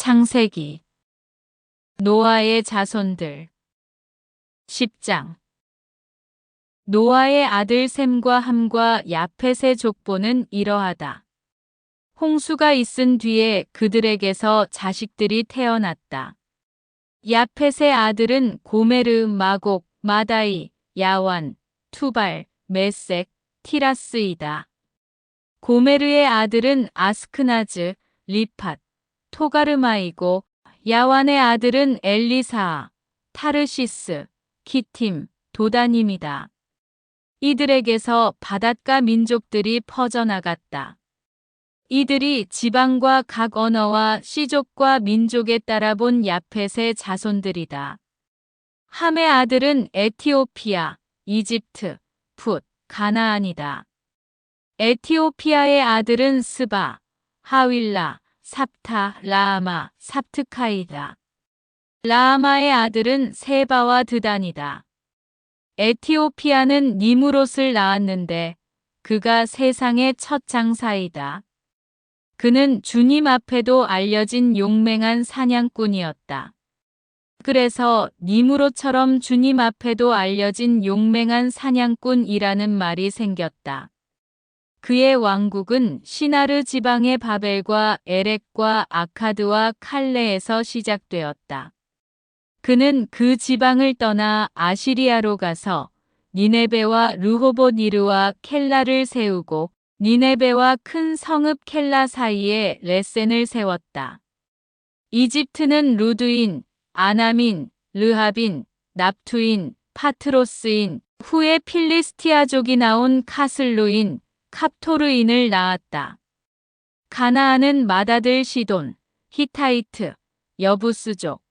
창세기 노아의 자손들 10장 노아의 아들 셈과 함과 야펫의 족보는 이러하다. 홍수가 있은 뒤에 그들에게서 자식들이 태어났다. 야펫의 아들은 고메르, 마곡, 마다이, 야완, 투발, 메색, 티라스이다. 고메르의 아들은 아스크나즈, 리팟, 토가르마이고 야완의 아들은 엘리사아, 타르시스, 키팀, 도다님이다. 이들에게서 바닷가 민족들이 퍼져나갔다. 이들이 지방과 각 언어와 씨족과 민족에 따라 본 야펫의 자손들이다. 함의 아들은 에티오피아, 이집트, 풋, 가나안이다. 에티오피아의 아들은 스바, 하윌라, 삽타, 라아마, 삽트카이다. 라아마의 아들은 세바와 드단이다. 에티오피아는 니무롯을 낳았는데 그가 세상의 첫 장사이다. 그는 주님 앞에도 알려진 용맹한 사냥꾼이었다. 그래서 니무롯처럼 주님 앞에도 알려진 용맹한 사냥꾼이라는 말이 생겼다. 그의 왕국은 시나르 지방의 바벨과 에렉과 아카드와 칼레에서 시작되었다. 그는 그 지방을 떠나 아시리아로 가서 니네베와 르호보니르와 켈라를 세우고 니네베와 큰 성읍 켈라 사이에 레센을 세웠다. 이집트는 루드인, 아남인, 르합인, 납투인, 파트로스인, 후에 필리스티아족이 나온 카슬루인, 캅토르인을 낳았다. 가나안은 맏아들 시돈, 히타이트, 여부스족,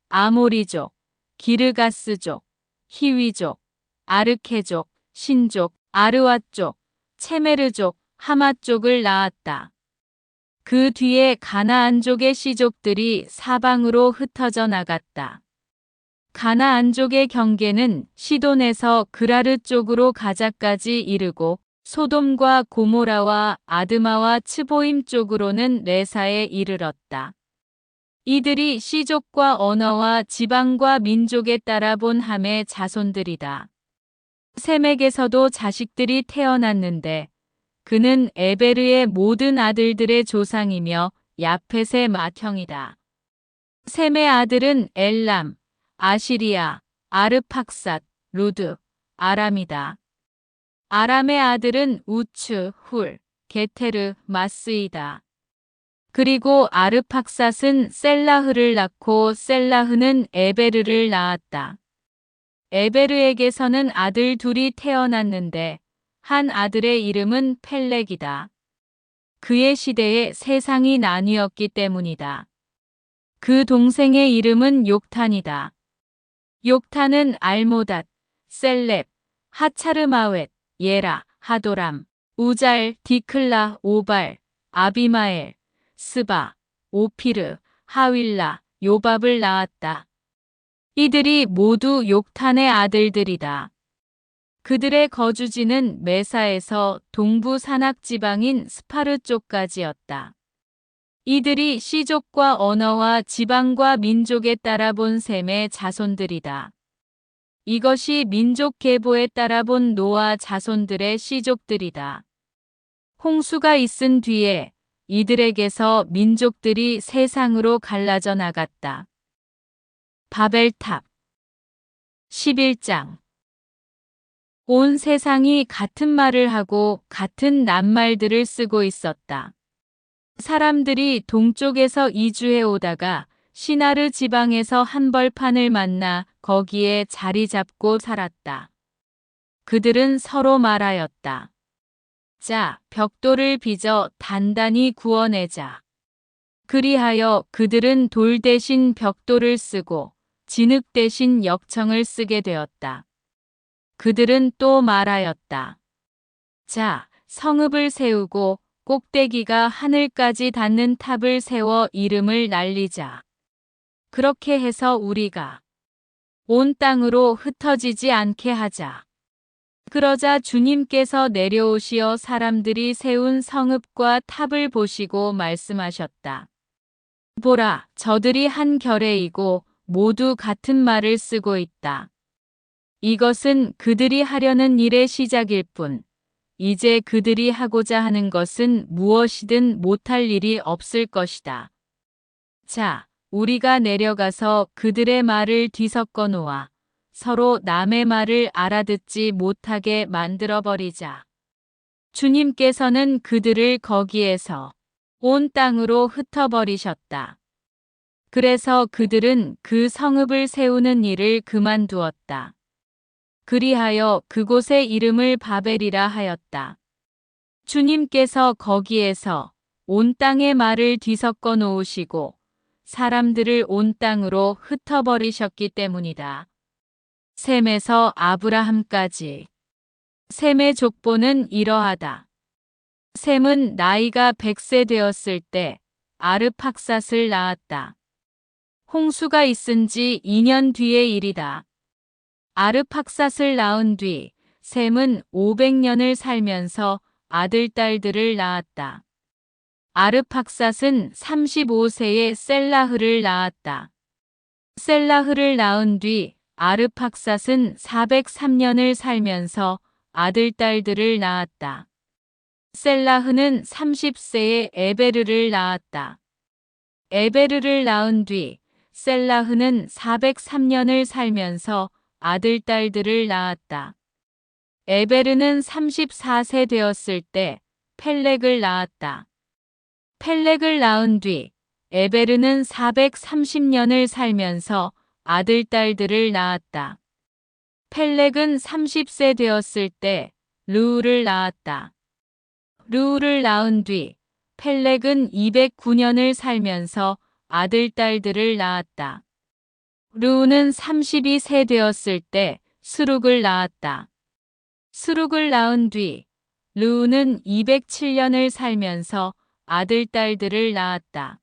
아모리족, 기르가스족, 히위족, 아르케족, 신족, 아르왓족, 체메르족, 하맛족을 낳았다. 그 뒤에 가나안족의 씨족들이 사방으로 흩어져 나갔다. 가나안족의 경계는 시돈에서 그라르 쪽으로 가자까지 이르고 소돔과 고모라와 아드마와 츠보임 쪽으로는 레사에 이르렀다. 이들이 씨족과 언어와 지방과 민족에 따라 본 함의 자손들이다. 셈에게서도 자식들이 태어났는데 그는 에베르의 모든 아들들의 조상이며 야펫의 맏형이다. 셈의 아들은 엘람, 아시리아, 아르팍삿, 루드, 아람이다. 아람의 아들은 우츠, 훌, 게테르, 마스이다. 그리고 아르팍삿은 셀라흐를 낳고 셀라흐는 에베르를 낳았다. 에베르에게서는 아들 둘이 태어났는데 한 아들의 이름은 펠렉이다. 그의 시대에 세상이 나뉘었기 때문이다. 그 동생의 이름은 욕탄이다. 욕탄은 알모닷, 셀렙, 하차르마웻, 예라, 하도람, 우잘, 디클라, 오발, 아비마엘, 스바, 오피르, 하윌라, 요밥을 낳았다. 이들이 모두 욕탄의 아들들이다. 그들의 거주지는 메사에서 동부 산악지방인 스파르 쪽까지였다. 이들이 씨족과 언어와 지방과 민족에 따라 본 셈의 자손들이다. 이것이 민족 계보에 따라 본 노아 자손들의 씨족들이다. 홍수가 있은 뒤에 이들에게서 민족들이 세상으로 갈라져 나갔다. 바벨탑 11장 온 세상이 같은 말을 하고 같은 낱말들을 쓰고 있었다. 사람들이 동쪽에서 이주해 오다가 시나르 지방에서 한 벌판을 만나 거기에 자리 잡고 살았다. 그들은 서로 말하였다. 자, 벽돌을 빚어 단단히 구워내자. 그리하여 그들은 돌 대신 벽돌을 쓰고 진흙 대신 역청을 쓰게 되었다. 그들은 또 말하였다. 자, 성읍을 세우고 꼭대기가 하늘까지 닿는 탑을 세워 이름을 날리자. 그렇게 해서 우리가 온 땅으로 흩어지지 않게 하자. 그러자 주님께서 내려오시어 사람들이 세운 성읍과 탑을 보시고 말씀하셨다. 보라, 저들이 한 결의이고 모두 같은 말을 쓰고 있다. 이것은 그들이 하려는 일의 시작일 뿐, 이제 그들이 하고자 하는 것은 무엇이든 못할 일이 없을 것이다. 자, 우리가 내려가서 그들의 말을 뒤섞어 놓아 서로 남의 말을 알아듣지 못하게 만들어버리자. 주님께서는 그들을 거기에서 온 땅으로 흩어버리셨다. 그래서 그들은 그 성읍을 세우는 일을 그만두었다. 그리하여 그곳의 이름을 바벨이라 하였다. 주님께서 거기에서 온 땅의 말을 뒤섞어 놓으시고 사람들을 온 땅으로 흩어버리셨기 때문이다. 셈에서 아브라함까지. 셈의 족보는 이러하다. 셈은 나이가 100세 되었을 때 아르팍삿을 낳았다. 홍수가 있은 지 2년 뒤의 일이다. 아르팍삿을 낳은 뒤 셈은 500년을 살면서 아들, 딸들을 낳았다. 아르팍삿은 35세에 셀라흐를 낳았다. 셀라흐를 낳은 뒤 아르팍삿은 403년을 살면서 아들, 딸들을 낳았다. 셀라흐는 30세에 에베르를 낳았다. 에베르를 낳은 뒤 셀라흐는 403년을 살면서 아들, 딸들을 낳았다. 에베르는 34세 되었을 때 펠렉을 낳았다. 펠렉을 낳은 뒤 에베르는 430년을 살면서 아들, 딸들을 낳았다. 펠렉은 30세 되었을 때 르우를 낳았다. 르우를 낳은 뒤 펠렉은 209년을 살면서 아들, 딸들을 낳았다. 르우는 32세 되었을 때 스룩을 낳았다. 스룩을 낳은 뒤 르우는 207년을 살면서 아들, 딸들을 낳았다.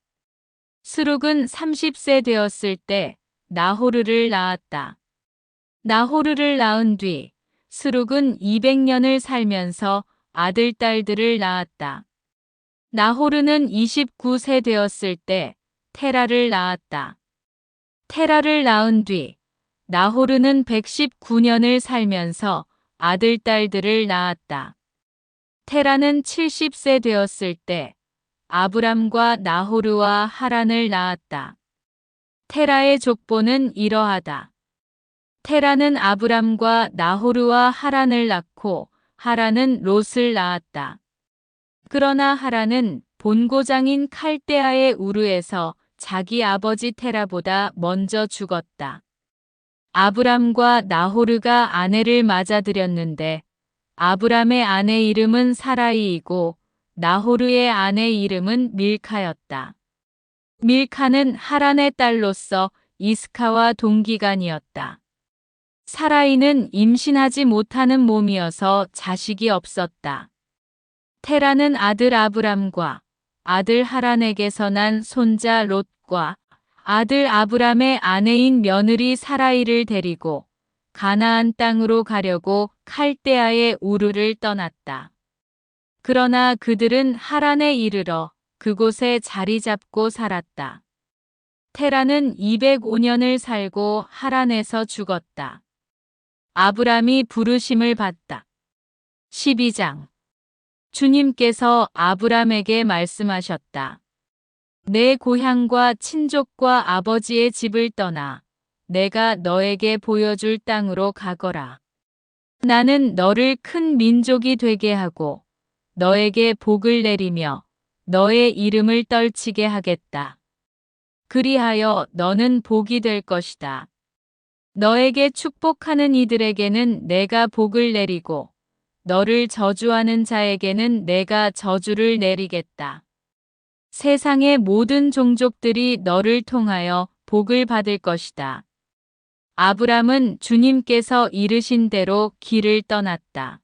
스룩은 30세 되었을 때 나호르를 낳았다. 나호르를 낳은 뒤 스룩은 200년을 살면서 아들, 딸들을 낳았다. 나호르는 29세 되었을 때 테라를 낳았다. 테라를 낳은 뒤 나호르는 119년을 살면서 아들, 딸들을 낳았다. 테라는 70세 되었을 때 아브람과 나호르와 하란을 낳았다. 테라의 족보는 이러하다. 테라는 아브람과 나호르와 하란을 낳고 하란은 롯을 낳았다. 그러나 하란은 본고장인 칼데아의 우르에서 자기 아버지 테라보다 먼저 죽었다. 아브람과 나호르가 아내를 맞아들였는데 아브람의 아내 이름은 사라이이고 나호르의 아내 이름은 밀카였다. 밀카는 하란의 딸로서 이스카와 동기간이었다. 사라이는 임신하지 못하는 몸이어서 자식이 없었다. 테라는 아들 아브람과 아들 하란에게서 난 손자 롯과 아들 아브람의 아내인 며느리 사라이를 데리고 가나안 땅으로 가려고 칼데아의 우르를 떠났다. 그러나 그들은 하란에 이르러 그곳에 자리 잡고 살았다. 테라는 205년을 살고 하란에서 죽었다. 아브람이 부르심을 받다. 12장. 주님께서 아브람에게 말씀하셨다. 내 고향과 친족과 아버지의 집을 떠나 내가 너에게 보여줄 땅으로 가거라. 나는 너를 큰 민족이 되게 하고 너에게 복을 내리며 너의 이름을 떨치게 하겠다. 그리하여 너는 복이 될 것이다. 너에게 축복하는 이들에게는 내가 복을 내리고 너를 저주하는 자에게는 내가 저주를 내리겠다. 세상의 모든 종족들이 너를 통하여 복을 받을 것이다. 아브람은 주님께서 이르신 대로 길을 떠났다.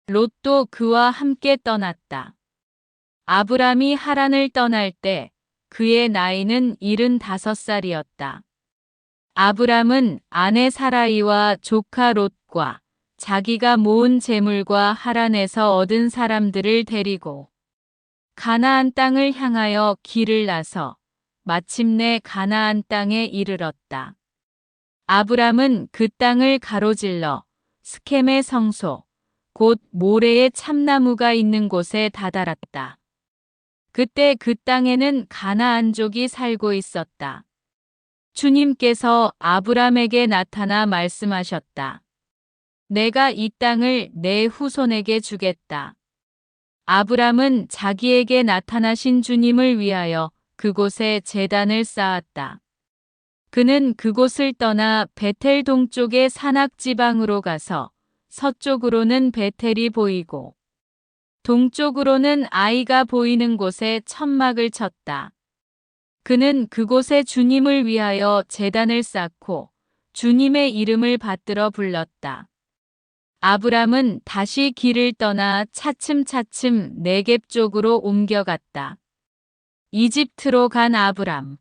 롯도 그와 함께 떠났다. 아브람이 하란을 떠날 때 그의 나이는 75살이었다. 아브람은 아내 사라이와 조카 롯과 자기가 모은 재물과 하란에서 얻은 사람들을 데리고 가나안 땅을 향하여 길을 나서 마침내 가나안 땅에 이르렀다. 아브람은 그 땅을 가로질러 스켐의 성소, 곧 모레의 참나무가 있는 곳에 다다랐다. 그때 그 땅에는 가나안족이 살고 있었다. 주님께서 아브람에게 나타나 말씀하셨다. 내가 이 땅을 내 후손에게 주겠다. 아브람은 자기에게 나타나신 주님을 위하여 그곳에 제단을 쌓았다. 그는 그곳을 떠나 베텔 동쪽의 산악 지방으로 가서 서쪽으로는 베텔이 보이고 동쪽으로는 아이가 보이는 곳에 천막을 쳤다. 그는 그곳에 주님을 위하여 제단을 쌓고 주님의 이름을 받들어 불렀다. 아브람은 다시 길을 떠나 차츰차츰 네겝 쪽으로 옮겨갔다. 이집트로 간 아브람.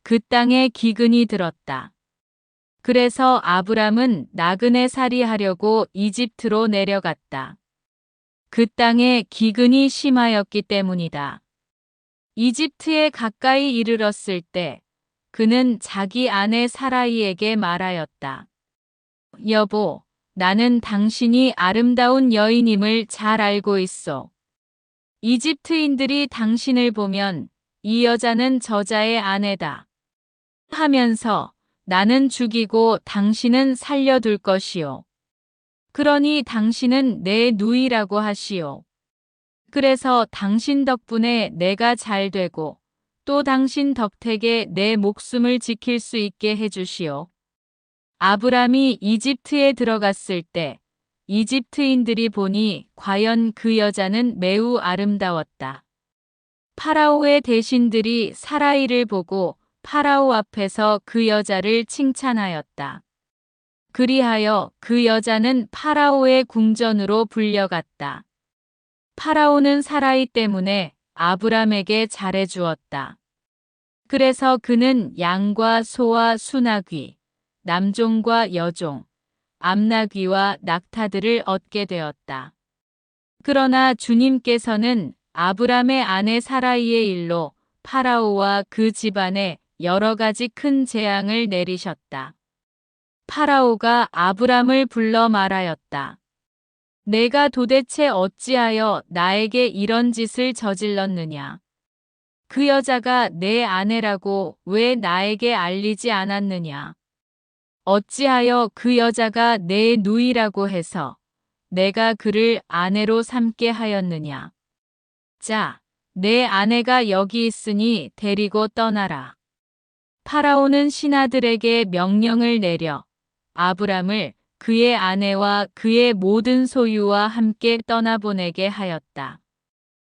그 땅에 기근이 들었다. 그래서 아브람은 나그네 살이 하려고 이집트로 내려갔다. 그 땅에 기근이 심하였기 때문이다. 이집트에 가까이 이르렀을 때 그는 자기 아내 사라이에게 말하였다. 여보, 나는 당신이 아름다운 여인임을 잘 알고 있소. 이집트인들이 당신을 보면 이 여자는 저자의 아내다 하면서 나는 죽이고 당신은 살려둘 것이요. 그러니 당신은 내 누이라고 하시오. 그래서 당신 덕분에 내가 잘 되고 또 당신 덕택에 내 목숨을 지킬 수 있게 해주시오. 아브람이 이집트에 들어갔을 때 이집트인들이 보니 과연 그 여자는 매우 아름다웠다. 파라오의 대신들이 사라이를 보고 파라오 앞에서 그 여자를 칭찬하였다. 그리하여 그 여자는 파라오의 궁전으로 불려갔다. 파라오는 사라이 때문에 아브람에게 잘해주었다. 그래서 그는 양과 소와 수나귀, 남종과 여종, 암나귀와 낙타들을 얻게 되었다. 그러나 주님께서는 아브람의 아내 사라이의 일로 파라오와 그 집안에 여러 가지 큰 재앙을 내리셨다. 파라오가 아브람을 불러 말하였다. 내가 도대체 어찌하여 나에게 이런 짓을 저질렀느냐? 그 여자가 내 아내라고 왜 나에게 알리지 않았느냐? 어찌하여 그 여자가 내 누이라고 해서 내가 그를 아내로 삼게 하였느냐? 자, 내 아내가 여기 있으니 데리고 떠나라. 파라오는 신하들에게 명령을 내려 아브람을 그의 아내와 그의 모든 소유와 함께 떠나보내게 하였다.